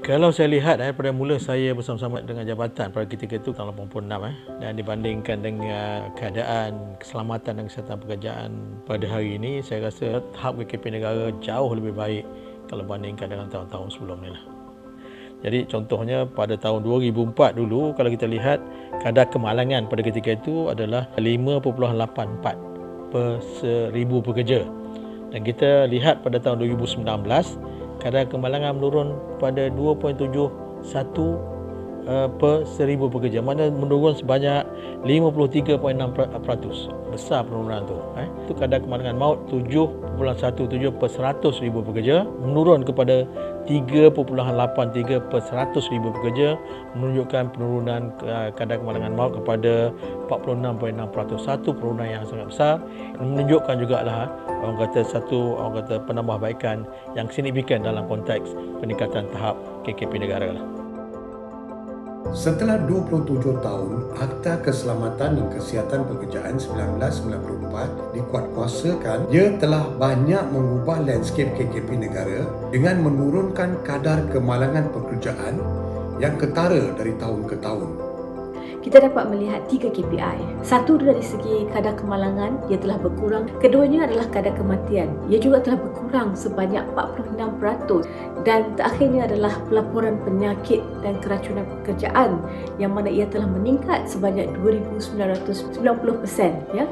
Kalau saya lihat pada mula saya bersama-sama dengan jabatan pada ketika itu tahun 86 dan dibandingkan dengan keadaan keselamatan dan kesihatan pekerjaan pada hari ini, saya rasa tahap KKP negara jauh lebih baik kalau bandingkan dengan tahun-tahun sebelum ni lah. Jadi contohnya pada tahun 2004 dulu, kalau kita lihat kadar kemalangan pada ketika itu adalah 5.84 per 1000 pekerja. Dan kita lihat pada tahun 2019 kadar kemalangan menurun pada 2.71 per 1000 pekerja, mana menurun sebanyak 53.6%. Besar penurunan tu. Itu kadar kemalangan maut 7.17 per 100,000 pekerja, menurun kepada 3.83 per 100,000 pekerja, menunjukkan penurunan kadar kemalangan maut kepada 46.6%. Satu penurunan yang sangat besar, menunjukkan jugalah orang kata penambahbaikan yang signifikan dalam konteks peningkatan tahap KKP negara lah. Setelah 27 tahun, Akta Keselamatan dan Kesihatan Pekerjaan 1994 dikuatkuasakan, ia telah banyak mengubah landscape KKP negara dengan menurunkan kadar kemalangan pekerjaan yang ketara dari tahun ke tahun. Kita dapat melihat 3 KPI. Satu dari segi kadar kemalangan, ia telah berkurang. Keduanya adalah kadar kematian. Ia juga telah berkurang sebanyak 46%. Dan terakhirnya adalah pelaporan penyakit dan keracunan pekerjaan yang mana ia telah meningkat sebanyak 2,990%. Ya.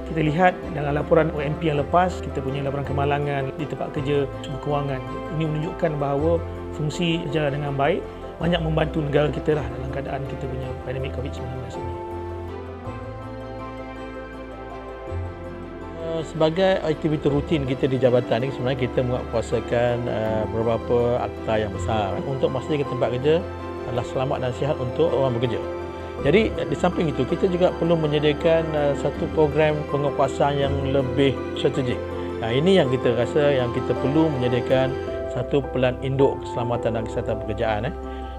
Kita lihat dalam laporan OMP yang lepas, kita punya laporan kemalangan di tempat kerja berkewangan. Ini menunjukkan bahawa fungsi berjalan dengan baik, banyak membantu negara kita lah dalam keadaan kita punya pandemik COVID-19 ini. Sebagai aktiviti rutin kita di jabatan ini, sebenarnya kita menguatkuasakan beberapa akta yang besar untuk memastikan tempat kerja adalah selamat dan sihat untuk orang bekerja. Jadi di samping itu, kita juga perlu menyediakan satu program penguatkuasaan yang lebih strategik. Ini yang kita rasa yang kita perlu menyediakan satu pelan induk keselamatan dan kesihatan pekerjaan.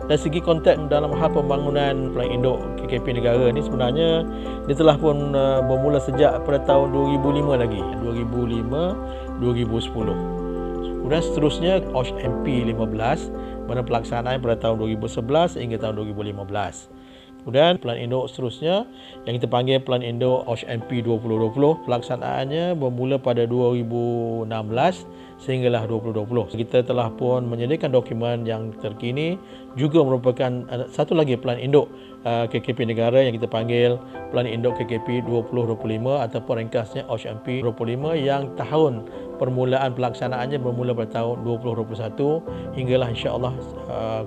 Dari segi konteks dalam hal pembangunan pelan induk KKP negara ni, sebenarnya dia telah pun bermula sejak pada tahun 2005 lagi, 2005-2010. Kemudian seterusnya OSH MP 15, mana pelaksanaan pada tahun 2011 hingga tahun 2015. Kemudian pelan induk seterusnya yang kita panggil pelan induk OSH MP 2020, pelaksanaannya bermula pada 2016 sehinggalah 2020. Kita telah pun menyediakan dokumen yang terkini, juga merupakan satu lagi pelan induk KKP negara yang kita panggil pelan induk KKP 2025 ataupun ringkasnya OSH MP 25, yang tahun permulaan pelaksanaannya bermula pada tahun 2021 hinggalah insya-Allah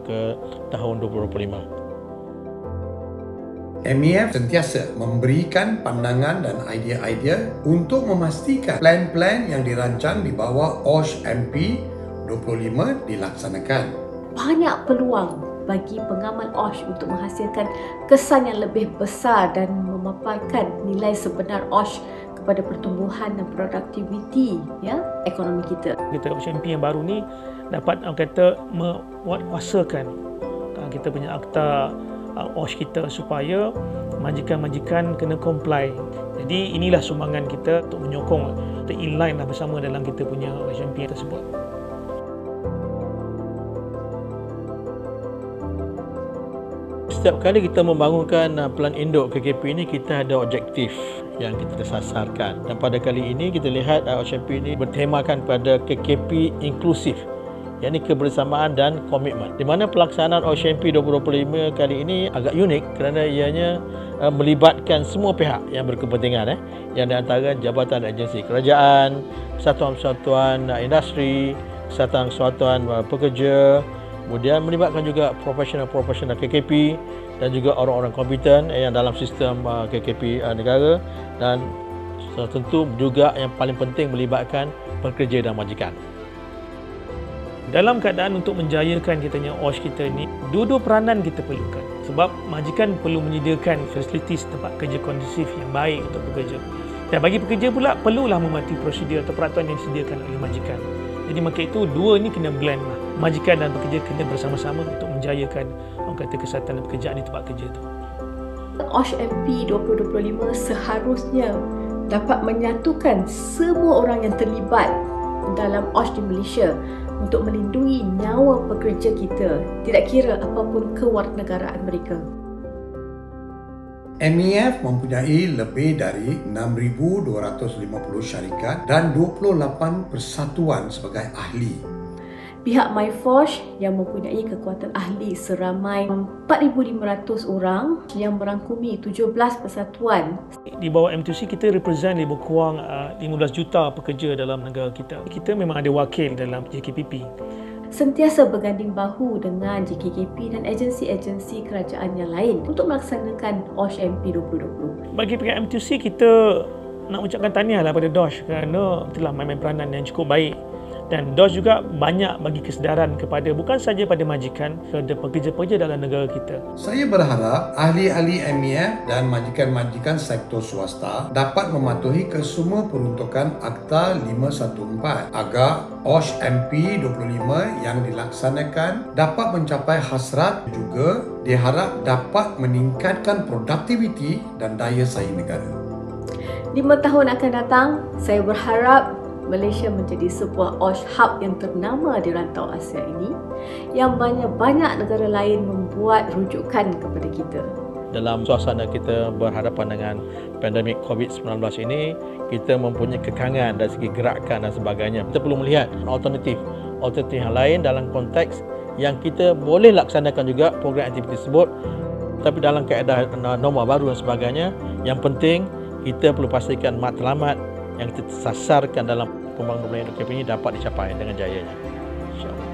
ke tahun 2025. MEF sentiasa memberikan pandangan dan idea-idea untuk memastikan plan-plan yang dirancang di bawah OSH MP 25 dilaksanakan. Banyak peluang bagi pengamal OSH untuk menghasilkan kesan yang lebih besar dan memaparkan nilai sebenar OSH kepada pertumbuhan dan produktiviti ekonomi kita. OSH MP yang baru ni dapat menguatkuasakan kita punya akta OSH kita supaya majikan-majikan kena comply. Jadi inilah sumbangan kita untuk menyokong kita inline lah bersama dalam kita punya OSH MP tersebut. Setiap kali kita membangunkan pelan induk KKP ini, kita ada objektif yang kita sasarkan. Dan pada kali ini kita lihat OSH MP ini bertemakan pada KKP inklusif, yakni kebersamaan dan komitmen. Di mana pelaksanaan OSH MP 2025 kali ini agak unik kerana ianya melibatkan semua pihak yang berkepentingan, yang di antara jabatan dan agensi kerajaan, persatuan-persatuan industri, persatuan-persatuan pekerja, kemudian melibatkan juga profesional-profesional KKP dan juga orang-orang kompeten yang dalam sistem KKP negara, dan tentu juga yang paling penting melibatkan pekerja dan majikan. Dalam keadaan untuk menjayakan kitanya OSH kita ni, dua-dua peranan kita perlukan. Sebab majikan perlu menyediakan fasilitis tempat kerja kondusif yang baik untuk pekerja. Dan bagi pekerja pula, perlulah mematuhi prosedur atau peraturan yang disediakan oleh majikan. Jadi maka itu, dua ni kena blend lah. Majikan dan pekerja kena bersama-sama untuk menjayakan orang kata kesihatan dan pekerjaan di tempat kerja itu. OSH MP 2025 seharusnya dapat menyatukan semua orang yang terlibat dalam OSH di Malaysia untuk melindungi nyawa pekerja kita, tidak kira apapun kewarganegaraan mereka. MEF mempunyai lebih dari 6,250 syarikat dan 28 persatuan sebagai ahli. Pihak MyForge yang mempunyai kekuatan ahli seramai 4,500 orang yang merangkumi 17 persatuan. Di bawah M2C kita represent lebih kurang 15 juta pekerja dalam negara kita. Kita memang ada wakil dalam JKPP. Sentiasa berganding bahu dengan JKKP dan agensi-agensi kerajaan yang lain untuk melaksanakan OSH MP 2020. Bagi pihak M2C, kita nak ucapkan tahniahlah pada DOSH kerana telah main peranan yang cukup baik. Dan DOSH juga banyak bagi kesedaran kepada bukan saja pada majikan, kepada pekerja-pekerja dalam negara kita. Saya berharap ahli-ahli MEF dan majikan-majikan sektor swasta dapat mematuhi kesemua peruntukan Akta 514 agar OSH MP 25 yang dilaksanakan dapat mencapai hasrat, juga diharap dapat meningkatkan produktiviti dan daya saing negara. 5 tahun akan datang, saya berharap Malaysia menjadi sebuah OSH hub yang ternama di rantau Asia ini, yang banyak-banyak negara lain membuat rujukan kepada kita. Dalam suasana kita berhadapan dengan pandemik COVID-19 ini, kita mempunyai kekangan dari segi gerakan dan sebagainya. Kita perlu melihat alternatif yang lain dalam konteks yang kita boleh laksanakan juga program aktiviti tersebut, tapi dalam kaedah norma baru dan sebagainya. Yang penting, kita perlu pastikan matlamat yang kita sasarkan dalam pembangunan induk KP ini dapat dicapai dengan jayanya. InsyaAllah.